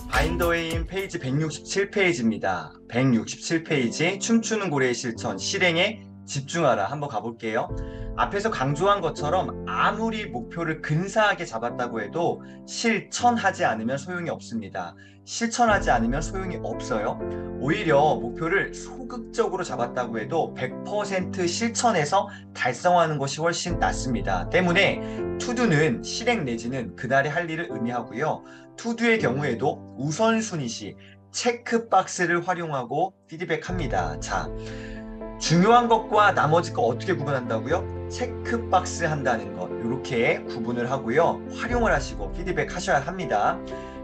바인더웨인 페이지 167페이지입니다. 167페이지 춤추는 고래의 실천, 실행에 집중하라. 한번 가볼게요. 앞에서 강조한 것처럼 아무리 목표를 근사하게 잡았다고 해도 실천하지 않으면 소용이 없습니다. 실천하지 않으면 소용이 없어요. 오히려 목표를 소극적으로 잡았다고 해도 100% 실천해서 달성하는 것이 훨씬 낫습니다. 때문에 투두는 실행 내지는 그날의 할 일을 의미하고요. 투두의 경우에도 우선순위시 체크박스를 활용하고 피드백합니다. 자, 중요한 것과 나머지 거 어떻게 구분한다고요? 체크박스 한다는 것, 이렇게 구분을 하고요. 활용을 하시고 피드백 하셔야 합니다.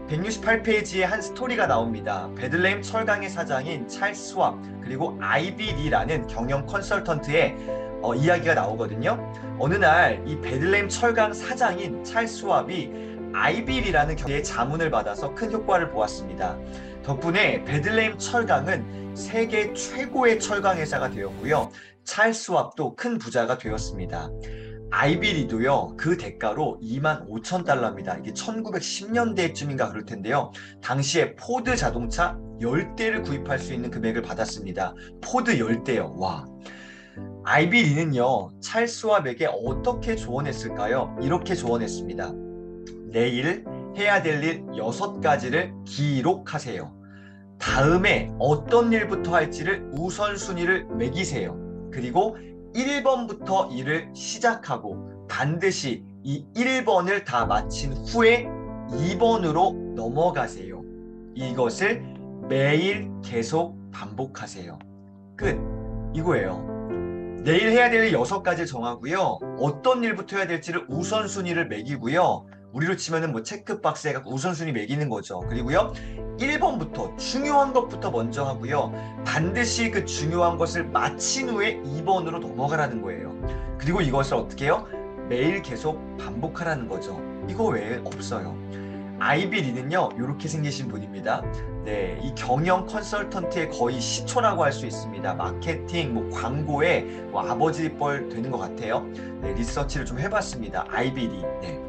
168페이지에 한 스토리가 나옵니다. 베들레헴 철강의 사장인 찰스 스왑 그리고 아이비 리라는 경영 컨설턴트의 이야기가 나오거든요. 어느 날 이 베들레헴 철강 사장인 찰스 스왑이 아이비 리라는 경제의 자문을 받아서 큰 효과를 보았습니다. 덕분에 베들레헴 철강은 세계 최고의 철강 회사가 되었고요. 찰스 스왑도 큰 부자가 되었습니다. 아이비리도요, 그 대가로 25,000달러입니다. 이게 1910년대쯤인가 그럴 텐데요. 당시에 포드 자동차 10대를 구입할 수 있는 금액을 받았습니다. 포드 10대요. 와. 아이비리는요, 찰스 스왑에게 어떻게 조언했을까요? 이렇게 조언했습니다. 내일 해야 될 일 6가지를 기록하세요. 다음에 어떤 일부터 할지를 우선순위를 매기세요. 그리고 1번부터 일을 시작하고 반드시 이 1번을 다 마친 후에 2번으로 넘어가세요. 이것을 매일 계속 반복하세요. 끝. 이거예요. 내일 해야 될 일 6가지를 정하고요. 어떤 일부터 해야 될지를 우선순위를 매기고요. 우리로 치면은 뭐 체크박스 해갖고 우선순위 매기는 거죠. 그리고요. 1번부터 중요한 것부터 먼저 하고요. 반드시 그 중요한 것을 마친 후에 2번으로 넘어가라는 거예요. 그리고 이것을 어떻게 해요? 매일 계속 반복하라는 거죠. 이거 외에 없어요. 아이비 리는요, 이렇게 생기신 분입니다. 네, 이 경영 컨설턴트의 거의 시초라고 할 수 있습니다. 마케팅, 뭐 광고에 뭐 아버지 뻘 되는 것 같아요. 네, 리서치를 좀 해봤습니다. 아이비 리. 네.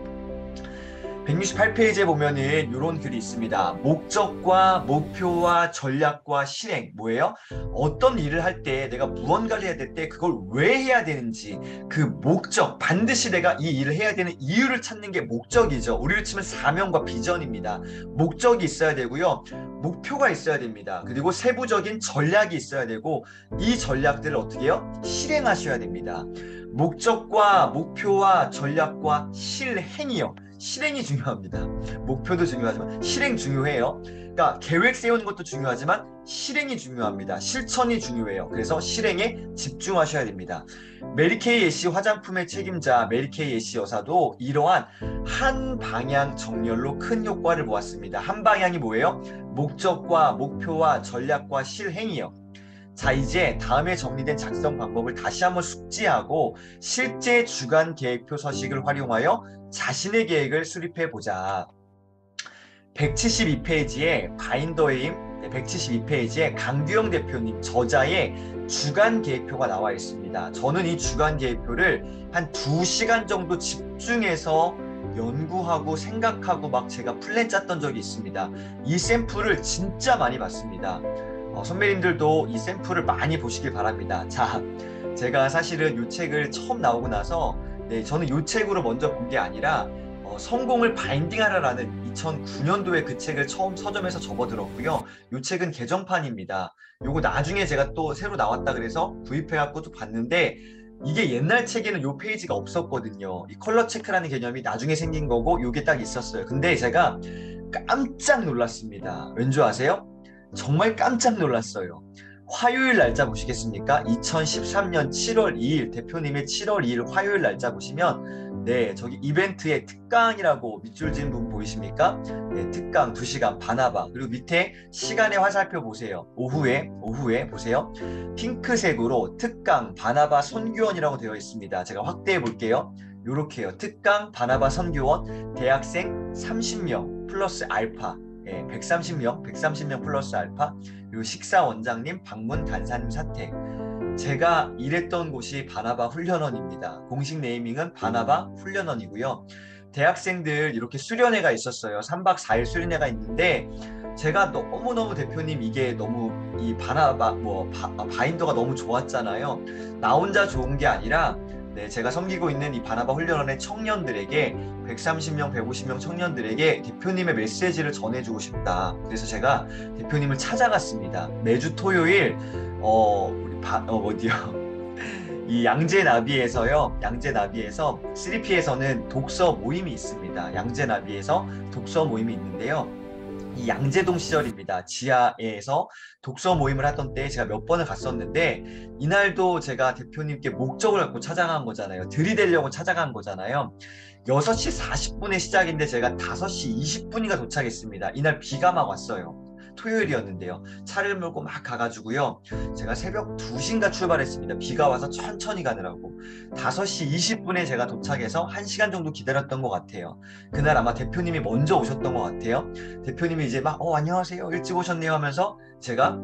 168페이지에 보면은 이런 글이 있습니다. 목적과 목표와 전략과 실행. 뭐예요? 어떤 일을 할 때 내가 무언가를 해야 될 때 그걸 왜 해야 되는지, 그 목적, 반드시 내가 이 일을 해야 되는 이유를 찾는 게 목적이죠. 우리를 치면 사명과 비전입니다. 목적이 있어야 되고요. 목표가 있어야 됩니다. 그리고 세부적인 전략이 있어야 되고, 이 전략들을 어떻게 해요? 실행하셔야 됩니다. 목적과 목표와 전략과 실행이요. 실행이 중요합니다. 목표도 중요하지만 실행 중요해요. 그러니까 계획 세우는 것도 중요하지만 실행이 중요합니다. 실천이 중요해요. 그래서 실행에 집중하셔야 됩니다. 메리케이 애쉬 화장품의 책임자 메리케이 애쉬 여사도 이러한 한 방향 정렬로 큰 효과를 보았습니다. 한 방향이 뭐예요? 목적과 목표와 전략과 실행이요. 자, 이제 다음에 정리된 작성 방법을 다시 한번 숙지하고 실제 주간 계획표 서식을 활용하여 자신의 계획을 수립해 보자. 172페이지에 바인더웨인 172페이지에 강규영 대표님 저자의 주간 계획표가 나와 있습니다. 저는 이 주간 계획표를 한 2시간 정도 집중해서 연구하고 생각하고 막 제가 플랜 짰던 적이 있습니다. 이 샘플을 진짜 많이 봤습니다. 선배님들도 이 샘플을 많이 보시길 바랍니다. 자, 제가 사실은 이 책을 처음 나오고 나서 저는 이 책으로 먼저 본 게 아니라 성공을 바인딩하라라는 2009년도에 그 책을 처음 서점에서 접어들었고요. 이 책은 개정판입니다. 요거 나중에 제가 또 새로 나왔다 그래서 구입해갖고 또 봤는데 이게 옛날 책에는 이 페이지가 없었거든요. 이 컬러 체크라는 개념이 나중에 생긴 거고 이게 딱 있었어요. 근데 제가 깜짝 놀랐습니다. 왠지 아세요? 정말 깜짝 놀랐어요. 화요일 날짜 보시겠습니까? 2013년 7월 2일 대표님의 7월 2일 화요일 날짜 보시면 저기 이벤트에 특강이라고 밑줄 지은 분 보이십니까? 특강 2시간 바나바. 그리고 밑에 시간의 화살표 보세요. 오후에 보세요. 핑크색으로 특강 바나바 선교원이라고 되어 있습니다. 제가 확대해 볼게요. 요렇게요. 특강 바나바 선교원 대학생 30명 플러스 알파. 130명 플러스 알파, 그리고 식사 원장님 방문 간사님 사택. 제가 일했던 곳이 바나바 훈련원입니다. 공식 네이밍은 바나바 훈련원이고요. 대학생들 이렇게 수련회가 있었어요. 3박 4일 수련회가 있는데 제가 너무너무 대표님 이게 너무 이 바나바 바인더가 너무 좋았잖아요. 나 혼자 좋은 게 아니라 제가 섬기고 있는 이 바나바 훈련원의 청년들에게 130명, 150명 청년들에게 대표님의 메시지를 전해주고 싶다. 그래서 제가 대표님을 찾아갔습니다. 매주 토요일 어디요? 이 양재나비에서요. 양재나비에서 3P에서는 독서 모임이 있습니다. 양재나비에서 독서 모임이 있는데요. 이 양재동 시절입니다. 지하에서 독서 모임을 하던 때 제가 몇 번을 갔었는데 이날도 제가 대표님께 목적을 갖고 찾아간 거잖아요. 들이대려고 찾아간 거잖아요. 6시 40분에 시작인데 제가 5시 20분인가 도착했습니다. 이날 비가 막 왔어요. 토요일이었는데요. 차를 몰고 막 가가지고요. 제가 새벽 2시인가 출발했습니다. 비가 와서 천천히 가느라고. 5시 20분에 제가 도착해서 1시간 정도 기다렸던 것 같아요. 그날 아마 대표님이 먼저 오셨던 것 같아요. 대표님이 이제 막 안녕하세요. 일찍 오셨네요 하면서 제가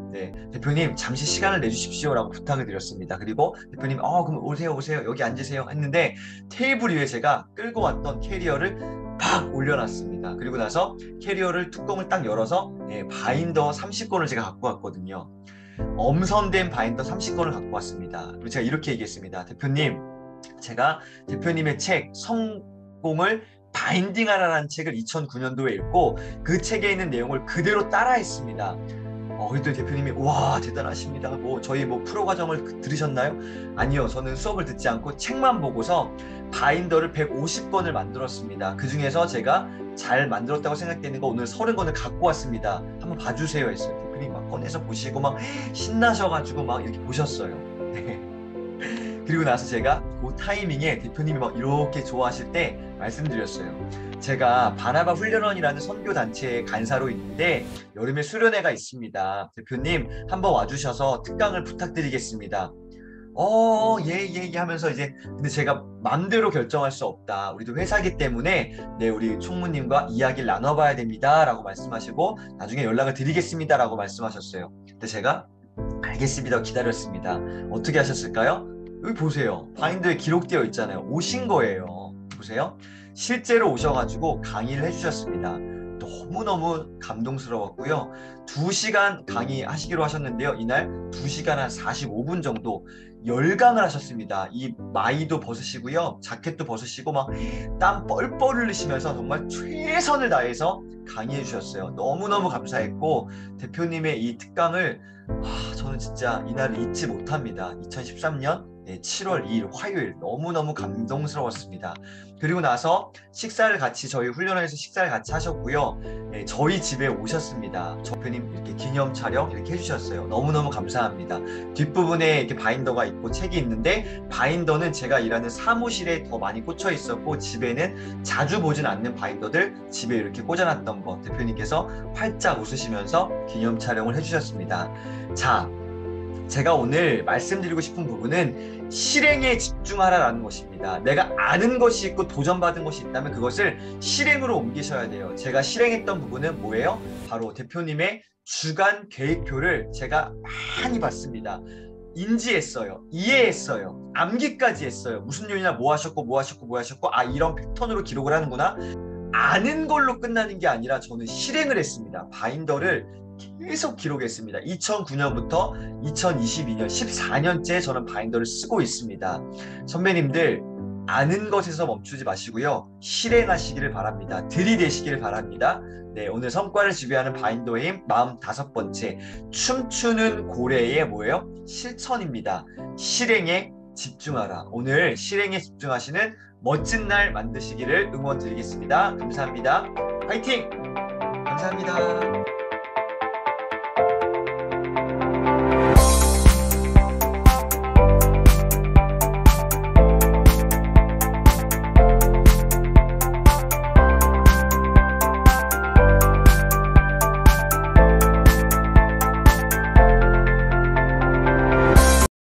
대표님 잠시 시간을 내주십시오 라고 부탁을 드렸습니다. 그리고 대표님 그럼 오세요 여기 앉으세요 했는데 테이블 위에 제가 끌고 왔던 캐리어를 팍 올려놨습니다. 그리고 나서 캐리어를 뚜껑을 딱 열어서 바인더 30권을 제가 갖고 왔거든요. 엄선된 바인더 30권을 갖고 왔습니다. 그리고 제가 이렇게 얘기했습니다. 대표님, 제가 대표님의 책 성공을 바인딩하라는 책을 2009년도에 읽고 그 책에 있는 내용을 그대로 따라했습니다. 그랬더니 대표님이 와 대단하십니다. 저희 프로 과정을 들으셨나요? 아니요, 저는 수업을 듣지 않고 책만 보고서 바인더를 150권을 만들었습니다. 그 중에서 제가 잘 만들었다고 생각되는 거 오늘 30권을 갖고 왔습니다. 한번 봐주세요 했어요. 대표님 막 꺼내서 보시고 막 신나셔가지고 막 이렇게 보셨어요. 그리고 나서 제가 그 타이밍에 대표님이 막 이렇게 좋아하실 때 말씀드렸어요. 제가 바나바 훈련원이라는 선교단체의 간사로 있는데 여름에 수련회가 있습니다. 대표님 한번 와주셔서 특강을 부탁드리겠습니다. 예 하면서 이제 근데 제가 맘대로 결정할 수 없다. 우리도 회사기 때문에 우리 총무님과 이야기를 나눠봐야 됩니다. 라고 말씀하시고 나중에 연락을 드리겠습니다. 라고 말씀하셨어요. 근데 제가 알겠습니다. 기다렸습니다. 어떻게 하셨을까요? 여기 보세요. 바인더에 기록되어 있잖아요. 오신 거예요. 보세요. 실제로 오셔가지고 강의를 해주셨습니다. 너무너무 감동스러웠고요. 2시간 강의하시기로 하셨는데요. 이날 2시간 한 45분 정도 열강을 하셨습니다. 이 마이도 벗으시고요. 자켓도 벗으시고 막 땀 뻘뻘 흘리시면서 정말 최선을 다해서 강의해 주셨어요. 너무너무 감사했고 대표님의 이 특강을 저는 진짜 이날을 잊지 못합니다. 2013년 7월 2일 화요일 너무너무 감동스러웠습니다. 그리고 나서 식사를 같이 저희 훈련원에서 식사를 같이 하셨고요. 저희 집에 오셨습니다. 대표님 이렇게 기념 촬영 이렇게 해주셨어요. 너무너무 감사합니다. 뒷부분에 이렇게 바인더가 있고 책이 있는데 바인더는 제가 일하는 사무실에 더 많이 꽂혀 있었고 집에는 자주 보진 않는 바인더들 집에 이렇게 꽂아놨던 거 대표님께서 활짝 웃으시면서 기념 촬영을 해주셨습니다. 자, 제가 오늘 말씀드리고 싶은 부분은 실행에 집중하라라는 것입니다. 내가 아는 것이 있고 도전받은 것이 있다면 그것을 실행으로 옮기셔야 돼요. 제가 실행했던 부분은 뭐예요? 바로 대표님의 주간 계획표를 제가 많이 봤습니다. 인지했어요. 이해했어요. 암기까지 했어요. 무슨 요일이나 뭐 하셨고 이런 패턴으로 기록을 하는구나. 아는 걸로 끝나는 게 아니라 저는 실행을 했습니다. 바인더를 계속 기록했습니다. 2009년부터 2022년 14년째 저는 바인더를 쓰고 있습니다. 선배님들 아는 것에서 멈추지 마시고요. 실행하시기를 바랍니다. 들이대시기를 바랍니다. 오늘 성과를 지배하는 바인더의 힘 45번째 춤추는 고래의 뭐예요? 실천입니다. 실행에 집중하라. 오늘 실행에 집중하시는 멋진 날 만드시기를 응원드리겠습니다. 감사합니다. 화이팅! 감사합니다.